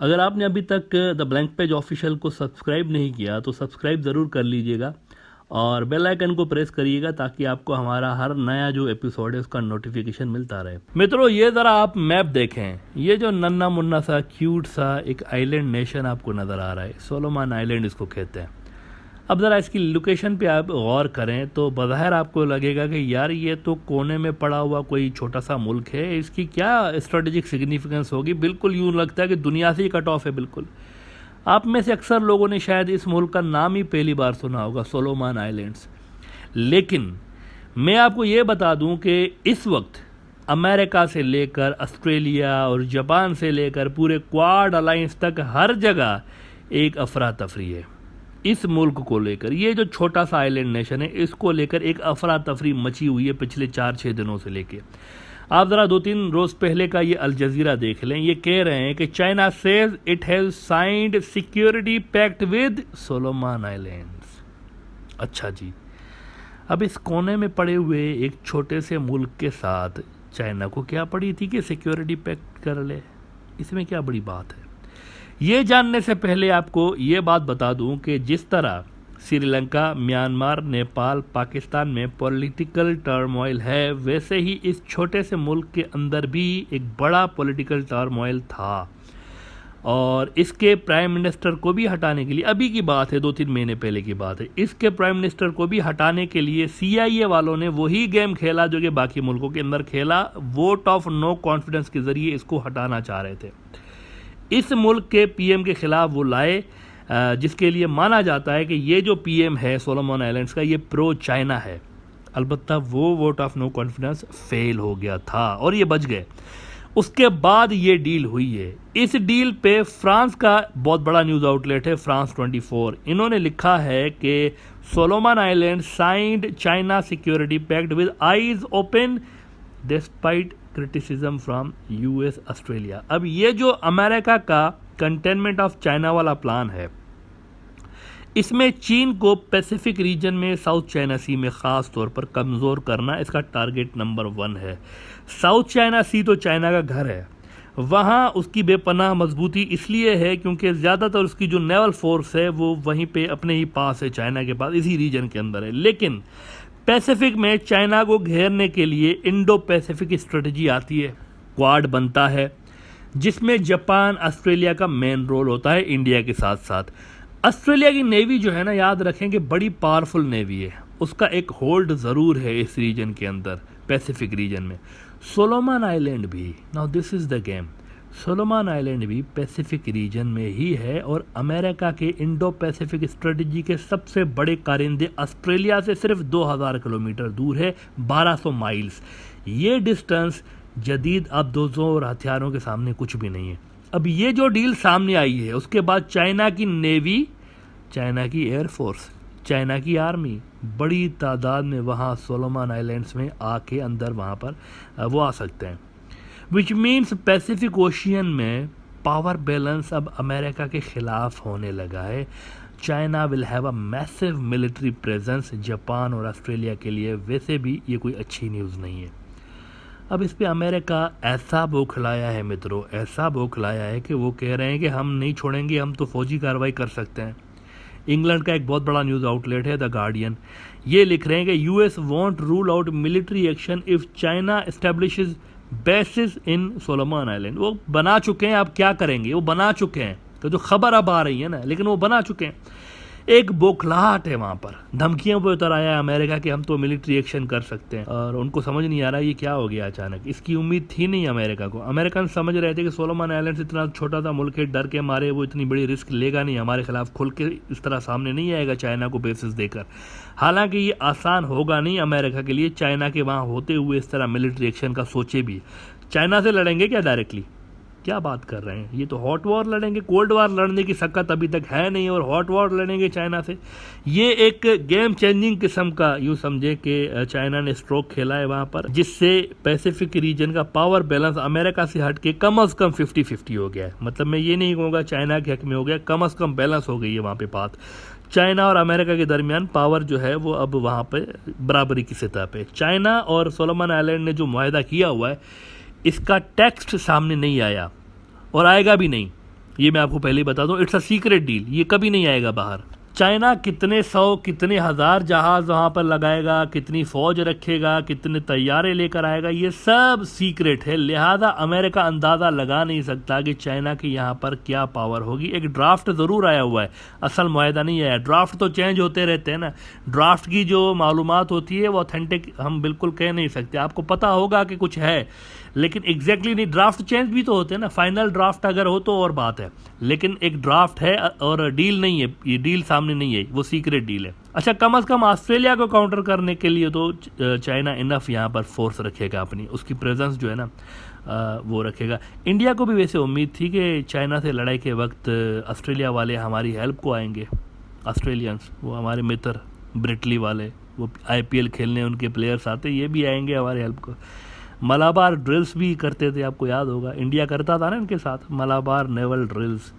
अगर आपने अभी तक द ब्लैंक पेज ऑफिशियल को सब्सक्राइब नहीं किया तो सब्सक्राइब ज़रूर कर लीजिएगा और बेल आइकन को प्रेस करिएगा ताकि आपको हमारा हर नया जो एपिसोड है उसका नोटिफिकेशन मिलता रहे। मित्रों, ये ज़रा आप मैप देखें, ये जो नन्ना मुन्ना सा क्यूट सा एक आइलैंड नेशन आपको नज़र आ रहा है, सोलोमन आइलैंड इसको कहते हैं। अब ज़रा इसकी लोकेशन पे आप गौर करें तो बज़ाहिर आपको लगेगा कि यार ये तो कोने में पड़ा हुआ कोई छोटा सा मुल्क है, इसकी क्या स्ट्रेटेजिक सिग्निफिकेंस होगी। बिल्कुल यूँ लगता है कि दुनिया से ही कट ऑफ है। बिल्कुल आप में से अक्सर लोगों ने शायद इस मुल्क का नाम ही पहली बार सुना होगा, सोलोमन आइलैंड्स। लेकिन मैं आपको ये बता दूं कि इस वक्त अमेरिका से लेकर ऑस्ट्रेलिया और जापान से लेकर पूरे क्वाड अलायंस तक हर जगह एक अफरा तफरी है इस मुल्क को लेकर। ये जो छोटा सा आइलैंड नेशन है इसको लेकर एक अफरा तफरी मची हुई है पिछले 4-6 दिनों से लेके। आप ज़रा 2-3 रोज़ पहले का ये अल जज़ीरा देख लें। ये कह रहे हैं कि China says it has signed security pact with Solomon Islands. अच्छा जी, अब इस कोने में पड़े हुए एक छोटे से मुल्क के साथ चाइना को क्या पड़ी थी कि सिक्योरिटी पैक्ट कर ले? इसमें क्या बड़ी बात है? ये जानने से पहले आपको ये बात बता दूं कि जिस तरह श्रीलंका, म्यांमार, नेपाल, पाकिस्तान में पॉलिटिकल टर्मोइल है, वैसे ही इस छोटे से मुल्क के अंदर भी एक बड़ा पॉलिटिकल टर्मोइल था और इसके प्राइम मिनिस्टर को भी हटाने के लिए, अभी की बात है 2-3 महीने पहले की बात है, इसके प्राइम मिनिस्टर को भी हटाने के लिए CIA वालों ने वही गेम खेला जो कि बाकी मुल्कों के अंदर खेला। वोट ऑफ नो कॉन्फिडेंस के ज़रिए इसको हटाना चाह रहे थे। इस मुल्क के PM के ख़िलाफ़ वो लाए जिसके लिए माना जाता है कि ये जो PM है सोलोमन आइलैंड्स का, ये प्रो चाइना है। अलबत्ता वो vote of no confidence fail हो गया था और ये बच गए। उसके बाद ये डील हुई है। इस डील पे फ्रांस का बहुत बड़ा न्यूज़ आउटलेट है France 24, इन्होंने लिखा है कि Solomon island signed China security pact with eyes open despite criticism from US Australia. अब ये जो अमेरिका का कंटेनमेंट ऑफ चाइना वाला प्लान है, इसमें चीन को पैसिफिक रीजन में साउथ चाइना सी में ख़ास तौर पर कमज़ोर करना इसका टारगेट नंबर 1 है। साउथ चाइना सी तो चाइना का घर है, वहाँ उसकी बेपनाह मजबूती इसलिए है क्योंकि ज़्यादातर उसकी जो नेवल फोर्स है वो वहीं पे अपने ही पास है, चाइना के पास, इसी रीजन के अंदर है। लेकिन पैसिफिक में चाइना को घेरने के लिए इंडो पैसिफिक स्ट्रेटजी आती है, क्वाड बनता है जिसमें जापान, ऑस्ट्रेलिया का मेन रोल होता है इंडिया के साथ साथ। ऑस्ट्रेलिया की नेवी जो है ना, याद रखें कि बड़ी पावरफुल नेवी है, उसका एक होल्ड ज़रूर है इस रीजन के अंदर, पैसिफिक रीजन में। सोलोमन आइलैंड भी, now this is the game, Solomon island भी पैसिफिक रीजन में ही है और अमेरिका के इंडो पैसिफिक स्ट्रेटजी के सबसे बड़े कारिंदे ऑस्ट्रेलिया से सिर्फ 2000 किलोमीटर दूर है, 1200 माइल्स। ये डिस्टेंस जदीद अब 200 और हथियारों के सामने कुछ भी नहीं है। अब ये जो डील सामने आई है उसके बाद चाइना की नेवी, चाइना की एयरफोर्स, चाइना की आर्मी बड़ी तादाद में वहाँ सोलोमन आइलैंड्स में आके अंदर वहाँ पर वो आ सकते हैं, विच मीन्स पैसिफिक ओशियन में पावर बैलेंस अब अमेरिका के ख़िलाफ़ होने लगा है। China will have a massive military presence Japan और ऑस्ट्रेलिया के लिए। वैसे भी ये कोई अच्छी न्यूज़ नहीं है। अब इस पे अमेरिका ऐसा बौखलाया है मित्रों, ऐसा बौखलाया है कि वो कह रहे हैं कि हम नहीं छोड़ेंगे, हम तो फौजी कार्रवाई कर सकते हैं। इंग्लैंड का एक बहुत बड़ा न्यूज़ आउटलेट है द गार्डियन, ये लिख रहे हैं कि US want rule out military action if China establishes basis in Solomon island. वो बना चुके हैं, अब क्या करेंगे, वो बना चुके हैं। तो जो खबर अब आ रही है ना, लेकिन वो बना चुके हैं। एक बौखलाहट है वहाँ पर, धमकियों पर उतर आया है अमेरिका कि हम तो मिलिट्री एक्शन कर सकते हैं और उनको समझ नहीं आ रहा ये क्या हो गया अचानक। इसकी उम्मीद थी नहीं अमेरिका को। अमेरिकन समझ रहे थे कि सोलोमन आइलैंड्स इतना छोटा सा मुल्क है, डर के मारे वो इतनी बड़ी रिस्क लेगा नहीं, हमारे खिलाफ खुल के इस तरह सामने नहीं आएगा चाइना को बेसिस देकर। हालांकि ये आसान होगा नहीं अमेरिका के लिए, चाइना के वहाँ होते हुए इस तरह मिलिट्री एक्शन का सोचे भी। चाइना से लड़ेंगे क्या डायरेक्टली? क्या बात कर रहे हैं, ये तो हॉट वॉर लड़ेंगे। कोल्ड वॉर लड़ने की शक्कत अभी तक है नहीं और हॉट वॉर लड़ेंगे चाइना से। ये एक गेम चेंजिंग किस्म का, यूँ समझे कि चाइना ने स्ट्रोक खेला है वहाँ पर, जिससे पैसिफिक रीजन का पावर बैलेंस अमेरिका से हट के कम अज़ कम 50-50 हो गया है। मतलब मैं ये नहीं कहूँगा चाइना के हक में हो गया, कम अज़ कम बैलेंस हो गई है वहाँ पे बात। चाइना और अमेरिका के दरमियान पावर जो है वो अब वहाँ पे बराबरी की सतह पे। चाइना और सोलोमन आइलैंड ने जो मुआहदा किया हुआ है, इसका टेक्स्ट सामने नहीं आया और आएगा भी नहीं। ये मैं आपको पहले ही बता दूं, इट्स अ सीक्रेट डील, ये कभी नहीं आएगा बाहर। चाइना कितने सौ कितने हज़ार जहाज़ वहाँ पर लगाएगा, कितनी फ़ौज रखेगा, कितने तैयारे लेकर आएगा, ये सब सीक्रेट है। लिहाजा अमेरिका अंदाज़ा लगा नहीं सकता कि चाइना की यहाँ पर क्या पावर होगी। एक ड्राफ्ट ज़रूर आया हुआ है, असल मुआहदा नहीं आया। ड्राफ्ट तो चेंज होते रहते हैं ना, ड्राफ्ट की जो मालूमात होती है वो ऑथेंटिक हम बिल्कुल कह नहीं सकते। आपको पता होगा कि कुछ है, लेकिन एग्जैक्टली नहीं। ड्राफ्ट चेंज भी तो होते हैं ना, फाइनल ड्राफ्ट अगर हो तो और बात है, लेकिन एक ड्राफ्ट है और डील नहीं है, ये डील सामने नहीं है, वो सीक्रेट डील है। अच्छा, कम से कम ऑस्ट्रेलिया को काउंटर करने के लिए तो चाइना इनफ यहाँ पर फोर्स रखेगा, अपनी उसकी प्रेजेंस जो है ना वो रखेगा। इंडिया को भी वैसे उम्मीद थी कि चाइना से लड़ाई के वक्त ऑस्ट्रेलिया वाले हमारी हेल्प को आएंगे। ऑस्ट्रेलियंस, वो हमारे मित्र ब्रिटली वाले, वो IPL खेलने उनके प्लेयर्स आते, ये भी आएंगे हमारी हेल्प को। मलाबार ड्रिल्स भी करते थे, आपको याद होगा, इंडिया करता था ना इनके साथ मलाबार नेवल ड्रिल्स।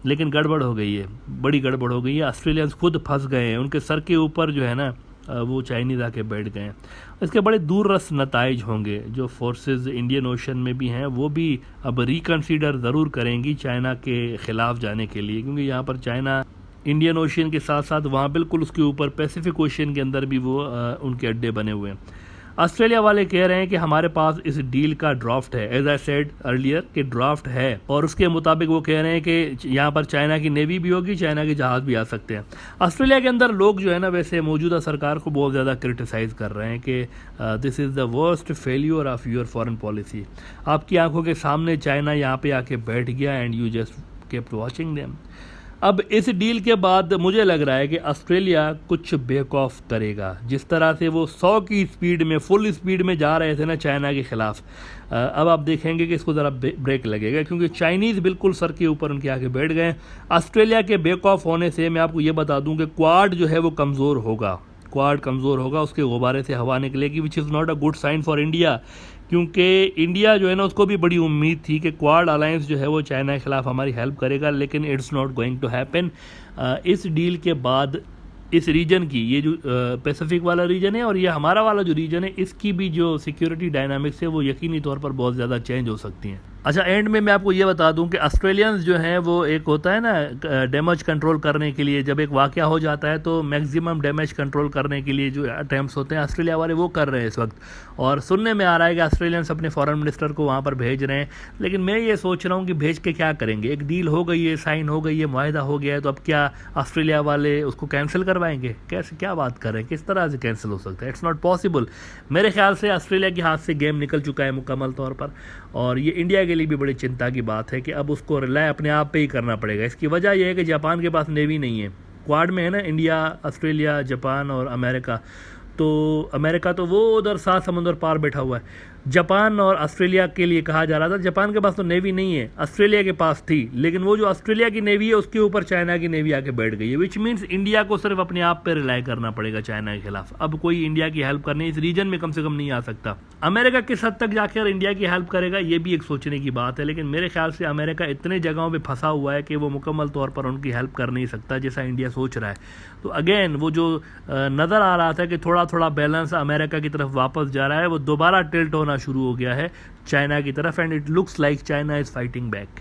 लेकिन गड़बड़ हो गई है, बड़ी गड़बड़ हो गई है। ऑस्ट्रेलियंस खुद फंस गए हैं, उनके सर के ऊपर जो है ना वो चाइनीज़ आके बैठ गए हैं। इसके बड़े दूररस नताइज होंगे। जो फोर्सेस इंडियन ओशन में भी हैं वो भी अब रिकन्सिडर ज़रूर करेंगी चाइना के ख़िलाफ़ जाने के लिए, क्योंकि यहाँ पर चाइना इंडियन ओशन के साथ साथ वहाँ बिल्कुल उसके ऊपर पैसिफिक ओशन के अंदर भी वो उनके अड्डे बने हुए हैं। ऑस्ट्रेलिया वाले कह रहे हैं कि हमारे पास इस डील का ड्राफ्ट है, एज आई सेड अर्लियर कि ड्राफ्ट है, और उसके मुताबिक वो कह रहे हैं कि यहाँ पर चाइना की नेवी भी होगी, चाइना के जहाज़ भी आ सकते हैं। ऑस्ट्रेलिया के अंदर लोग जो है ना वैसे मौजूदा सरकार को बहुत ज़्यादा क्रिटिसाइज़ कर रहे हैं कि this is the worst failure of your foreign policy. आपकी आंखों के सामने चाइना यहाँ पे आके बैठ गया and you just kept watching them. अब इस डील के बाद मुझे लग रहा है कि ऑस्ट्रेलिया कुछ बेक ऑफ करेगा। जिस तरह से वो 100 की स्पीड में, फुल स्पीड में जा रहे थे ना चाइना के ख़िलाफ़, अब आप देखेंगे कि इसको ज़रा ब्रेक लगेगा, क्योंकि चाइनीज़ बिल्कुल सर के ऊपर उनके आके बैठ गए। ऑस्ट्रेलिया के बेक ऑफ होने से मैं आपको ये बता दूं कि क्वाड जो है वो कमज़ोर होगा, क्वाड कमज़ोर होगा, उसके गुब्बारे से हवा निकलेगी, which is not a good sign for India. क्योंकि इंडिया जो है ना उसको भी बड़ी उम्मीद थी कि क्वाड अलायंस जो है वो चाइना के ख़िलाफ़ हमारी हेल्प करेगा, लेकिन it's not going to happen. इस डील के बाद इस रीजन की, ये जो पैसिफिक वाला रीजन है और ये हमारा वाला जो रीजन है, इसकी भी जो सिक्योरिटी डायनामिक्स है वो यकीनी तौर पर बहुत ज़्यादा चेंज हो सकती हैं। अच्छा, एंड में मैं आपको ये बता दूं कि ऑस्ट्रेलियंस जो हैं वो एक होता है ना डैमेज कंट्रोल करने के लिए, जब एक वाक़या हो जाता है तो मैक्सिमम डैमेज कंट्रोल करने के लिए जो अटैम्प्ट्स होते हैं ऑस्ट्रेलिया वाले वो कर रहे हैं इस वक्त। और सुनने में आ रहा है कि ऑस्ट्रेलियंस अपने फॉरेन मिनिस्टर को वहाँ पर भेज रहे हैं, लेकिन मैं ये सोच रहा हूँ कि भेज के क्या करेंगे। एक डील हो गई है, साइन हो गई है, मुआहदा हो गया है, तो अब क्या ऑस्ट्रेलिया वाले उसको कैंसिल करवाएंगे? कैसे, क्या बात कर रहे हैं, किस तरह से कैंसिल हो सकता है? It's not possible. मेरे ख्याल से ऑस्ट्रेलिया के हाथ से गेम निकल चुका है मुकम्मल तौर पर, और ये इंडिया के लिए भी बड़ी चिंता की बात है कि अब उसको रिलाय अपने आप पे ही करना पड़ेगा। इसकी वजह यह है कि जापान के पास नेवी नहीं है। क्वाड में है ना इंडिया, ऑस्ट्रेलिया, जापान और अमेरिका, तो अमेरिका तो वो उधर 7 समुंदर पार बैठा हुआ है। जापान और ऑस्ट्रेलिया के लिए कहा जा रहा था, जापान के पास तो नेवी नहीं है, ऑस्ट्रेलिया के पास थी, लेकिन वो जो ऑस्ट्रेलिया की नेवी है उसके ऊपर चाइना की नेवी आके बैठ गई है, विच मीन्स इंडिया को सिर्फ अपने आप पे रिलाय करना पड़ेगा चाइना के खिलाफ। अब कोई इंडिया की हेल्प करने इस रीजन में कम से कम नहीं आ सकता। अमेरिका किस हद तक जाकर इंडिया की हेल्प करेगा ये भी एक सोचने की बात है, लेकिन मेरे ख्याल से अमेरिका इतने जगहों पर फंसा हुआ है कि वो मुकम्मल तौर पर उनकी हेल्प कर नहीं सकता जैसा इंडिया सोच रहा है। तो अगेन वो जो नज़र आ रहा था कि थोड़ा थोड़ा बैलेंस अमेरिका की तरफ वापस जा रहा है, वो दोबारा टिल्ट होना शुरू हो गया है चाइना की तरफ, and it looks like China is fighting back.